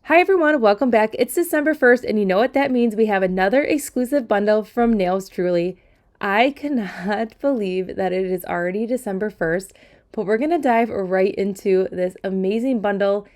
Hi everyone, welcome back. It's December 1st, and you know what that means. We have another exclusive bundle from Nails Truly. I cannot believe that it is already December 1st, but we're going to dive right into this amazing bundle.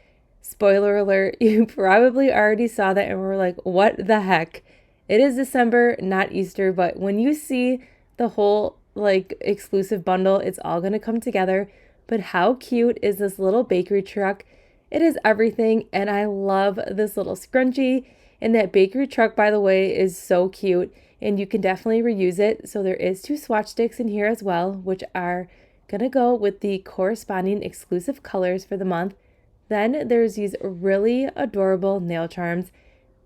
Spoiler alert, you probably already saw that and we're like, what the heck? It is December, not Easter, but when you see the whole exclusive bundle, it's all going to come together. But how cute is this little bakery truck? It is everything, and I love this little scrunchie. And that bakery truck, by the way, is so cute, and you can definitely reuse it. So there is 2 swatch sticks in here as well, which are gonna go with the corresponding exclusive colors for the month. Then there's these really adorable nail charms,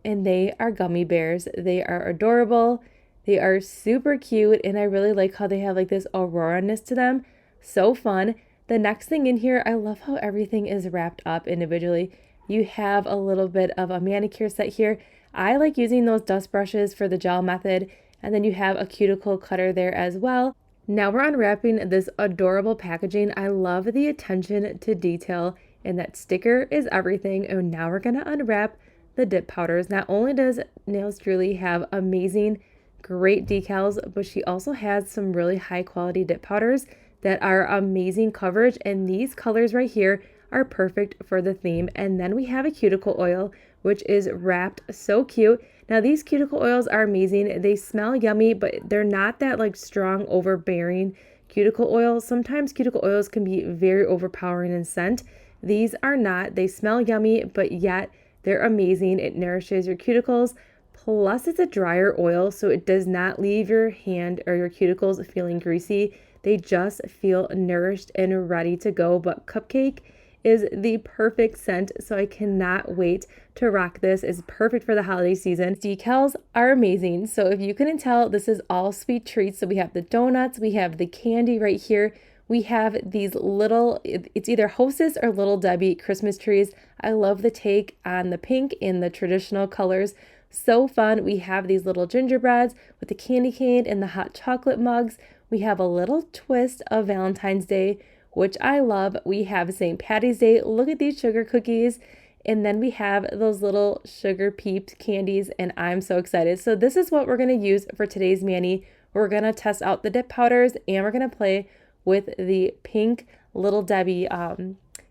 and they are gummy bears. They are adorable. They are super cute, and I really like how they have like this Aurora-ness to them. So fun. The next thing in here, I love how everything is wrapped up individually. You have a little bit of a manicure set here. I like using those dust brushes for the gel method. And then you have a cuticle cutter there as well. Now we're unwrapping this adorable packaging. I love the attention to detail, and that sticker is everything. And now we're gonna unwrap the dip powders. Not only does Nails Truly have amazing, great decals, but she also has some really high quality dip powders that are amazing coverage, and these colors right here are perfect for the theme. And then we have a cuticle oil, which is wrapped so cute. Now these cuticle oils are amazing. They smell yummy, but they're not that like strong, overbearing cuticle oil. Sometimes cuticle oils can be very overpowering in scent. These are not. They smell yummy, but yet they're amazing. It nourishes your cuticles. Plus it's a drier oil, so it does not leave your hand or your cuticles feeling greasy. They just feel nourished and ready to go. But Cupcake is the perfect scent, so I cannot wait to rock this. It's perfect for the holiday season. Decals are amazing. So if you couldn't tell, this is all sweet treats. So we have the donuts, we have the candy right here. We have these little, it's either Hostess or Little Debbie Christmas trees. I love the take on the pink and the traditional colors. So fun. We have these little gingerbreads with the candy cane and the hot chocolate mugs. We have a little twist of Valentine's Day, which I love. We have St. Patty's Day. Look at these sugar cookies. And then we have those little sugar peeps candies, and I'm so excited. So this is what we're going to use for today's mani. We're going to test out the dip powders, and we're going to play with the pink Little Debbie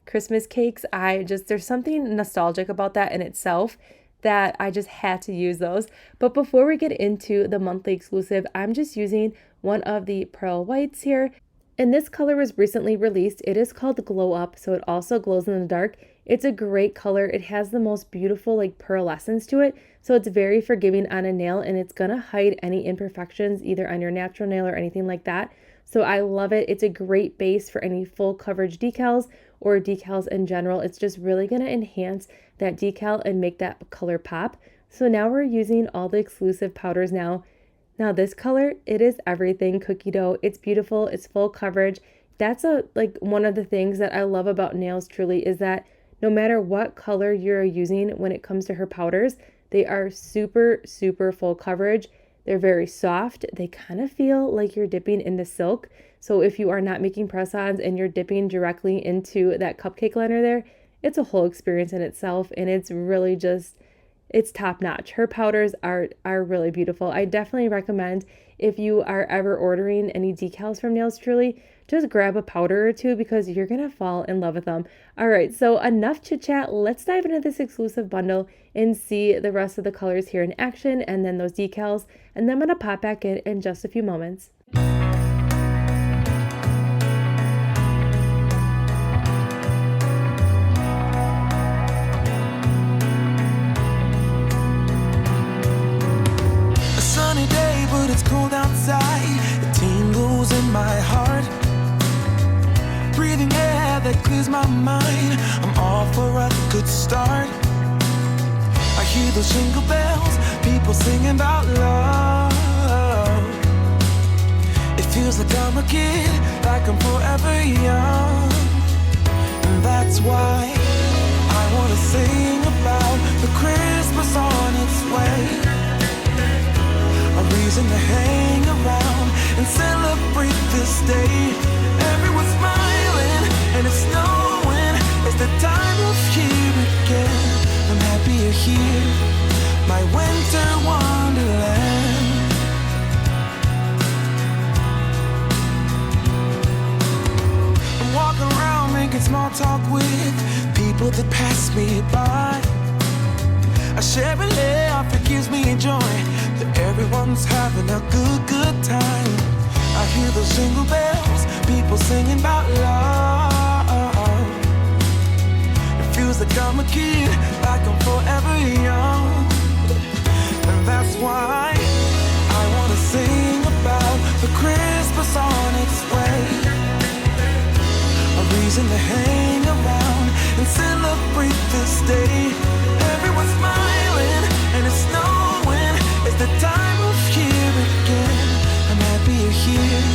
Christmas cakes. There's something nostalgic about that in itself that I just had to use those. But before we get into the monthly exclusive, I'm just using one of the pearl whites here. And this color was recently released. It is called GlowUP, so it also glows in the dark. It's a great color. It has the most beautiful like pearlescence to it. So it's very forgiving on a nail, and it's gonna hide any imperfections either on your natural nail or anything like that. So I love it. It's a great base for any full coverage decals or decals in general. It's just really gonna enhance that decal and make that color pop. So now we're using all the exclusive powders now. Now this color, it is everything cookie dough. It's beautiful. It's full coverage. That's one of the things that I love about Nails Truly is that no matter what color you're using when it comes to her powders, they are super, super full coverage. They're very soft. They kind of feel like you're dipping into silk. So if you are not making press-ons and you're dipping directly into that cupcake liner there, it's a whole experience in itself, and it's really just, it's top notch. Her powders are really beautiful. I definitely recommend if you are ever ordering any decals from Nails Truly, just grab a powder or 2 because you're gonna fall in love with them. All right, so enough chit chat. Let's dive into this exclusive bundle and see the rest of the colors here in action, and then those decals, and then I'm gonna pop back in just a few moments. It's cold outside, it tingles in my heart. Breathing air that clears my mind, I'm off for a good start. I hear those jingle bells, people singing about love. It feels like I'm a kid, like I'm forever young. And that's why I wanna sing about the Christmas on its way. A reason to hang around and celebrate this day. Everyone's smiling and it's snowing. It's the time of year again. I'm happy here, my winter wonderland. I'm walking around making small talk with people that pass me by. I share a laugh, it gives me joy that everyone's having a good time. I hear those jingle bells, people singing about love. It feels like I'm a kid, like I'm forever young. And that's why I wanna sing about the Christmas on its way. A reason to hang around and celebrate this day. Everyone's smiling and it's snowing. It's the time of year again. I'm happy you're here,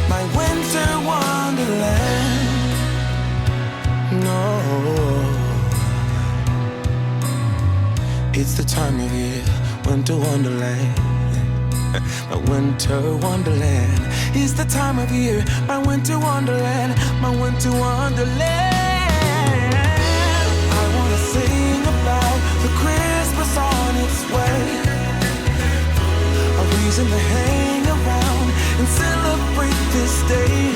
my winter wonderland. No, it's the time of year, winter wonderland. My winter wonderland. It's the time of year, my winter wonderland, my winter wonderland. I wanna sing about the Christmas on its way. A reason to hang around and celebrate this day.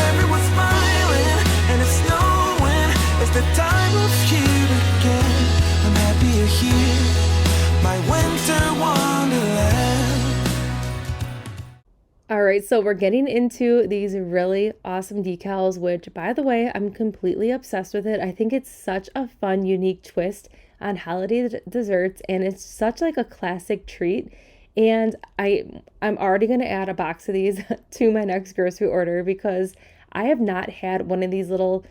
Everyone's smiling and it's snowing. It's the time of year again. I'm happy you're here, my winter wonderland. All right, so we're getting into these really awesome decals, which, by the way, I'm completely obsessed with it. I think it's such a fun, unique twist on holiday desserts, and it's such like a classic treat. And I'm already going to add a box of these to my next grocery order because I have not had one of these little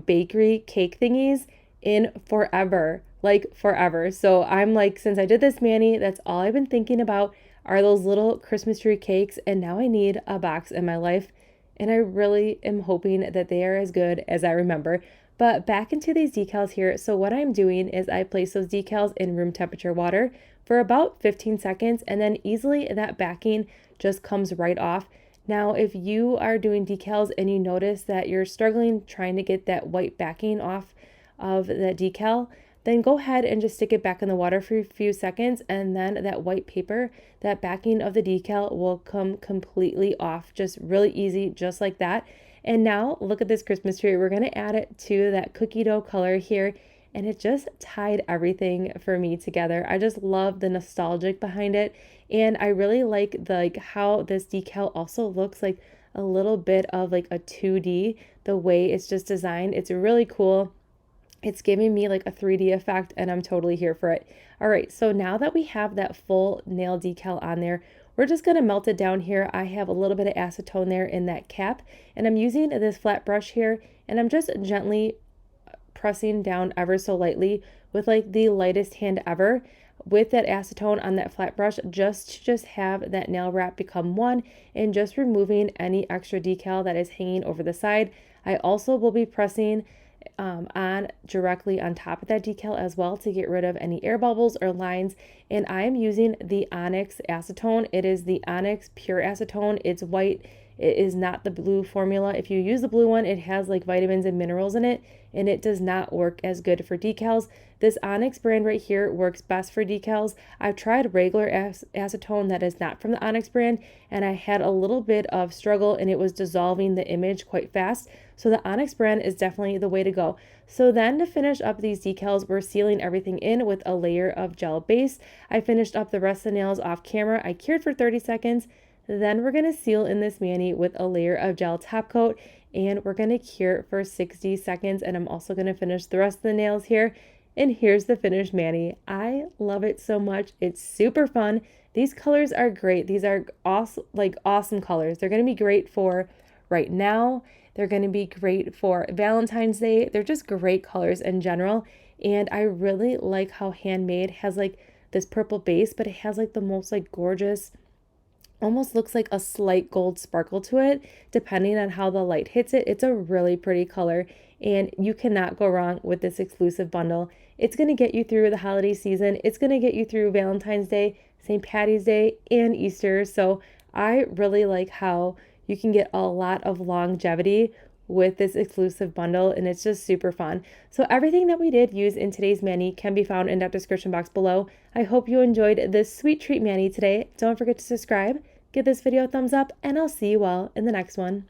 bakery cake thingies in forever, like forever. So I'm like, since I did this mani, that's all I've been thinking about are those little Christmas tree cakes, and now I need a box in my life, and I really am hoping that they are as good as I remember. But back into these decals here. So what I'm doing is I place those decals in room temperature water for about 15 seconds, and then easily that backing just comes right off. Now, if you are doing decals and you notice that you're struggling trying to get that white backing off of the decal, then go ahead and just stick it back in the water for a few seconds, and then that white paper, that backing of the decal will come completely off, just really easy, just like that. And now look at this Christmas tree. We're going to add it to that cookie dough color here, and it just tied everything for me together. I just love the nostalgic behind it, and I really like how this decal also looks like a little bit of like a 2D, the way it's just designed. It's really cool. It's giving me like a 3D effect, and I'm totally here for it. All right, so now that we have that full nail decal on there, we're just going to melt it down here. I have a little bit of acetone there in that cap, and I'm using this flat brush here, and I'm just gently pressing down ever so lightly with like the lightest hand ever with that acetone on that flat brush, just to have that nail wrap become one, and just removing any extra decal that is hanging over the side. I also will be pressing on directly on top of that decal as well to get rid of any air bubbles or lines. And I am using the Onyx acetone. It is the Onyx pure acetone. It's white. It is not the blue formula. If you use the blue one, it has like vitamins and minerals in it, and it does not work as good for decals. This Onyx brand right here works best for decals. I've tried regular acetone that is not from the Onyx brand, and I had a little bit of struggle, and it was dissolving the image quite fast. So the Onyx brand is definitely the way to go. So then to finish up these decals, we're sealing everything in with a layer of gel base. I finished up the rest of the nails off camera. I cured for 30 seconds. Then we're going to seal in this mani with a layer of gel top coat, and we're going to cure for 60 seconds. And I'm also going to finish the rest of the nails here. And here's the finished mani. I love it so much. It's super fun. These colors are great. These are awesome, awesome colors. They're going to be great for right now. They're going to be great for Valentine's Day. They're just great colors in general. And I really like how Handmade has like this purple base, but it has like the most like gorgeous, almost looks like a slight gold sparkle to it, depending on how the light hits it. It's a really pretty color, and you cannot go wrong with this exclusive bundle. It's going to get you through the holiday season. It's going to get you through Valentine's Day, St. Patty's Day, and Easter. So I really like how you can get a lot of longevity with this exclusive bundle, and it's just super fun. So everything that we did use in today's mani can be found in that description box below. I hope you enjoyed this sweet treat mani today. Don't forget to subscribe, give this video a thumbs up, and I'll see you all in the next one.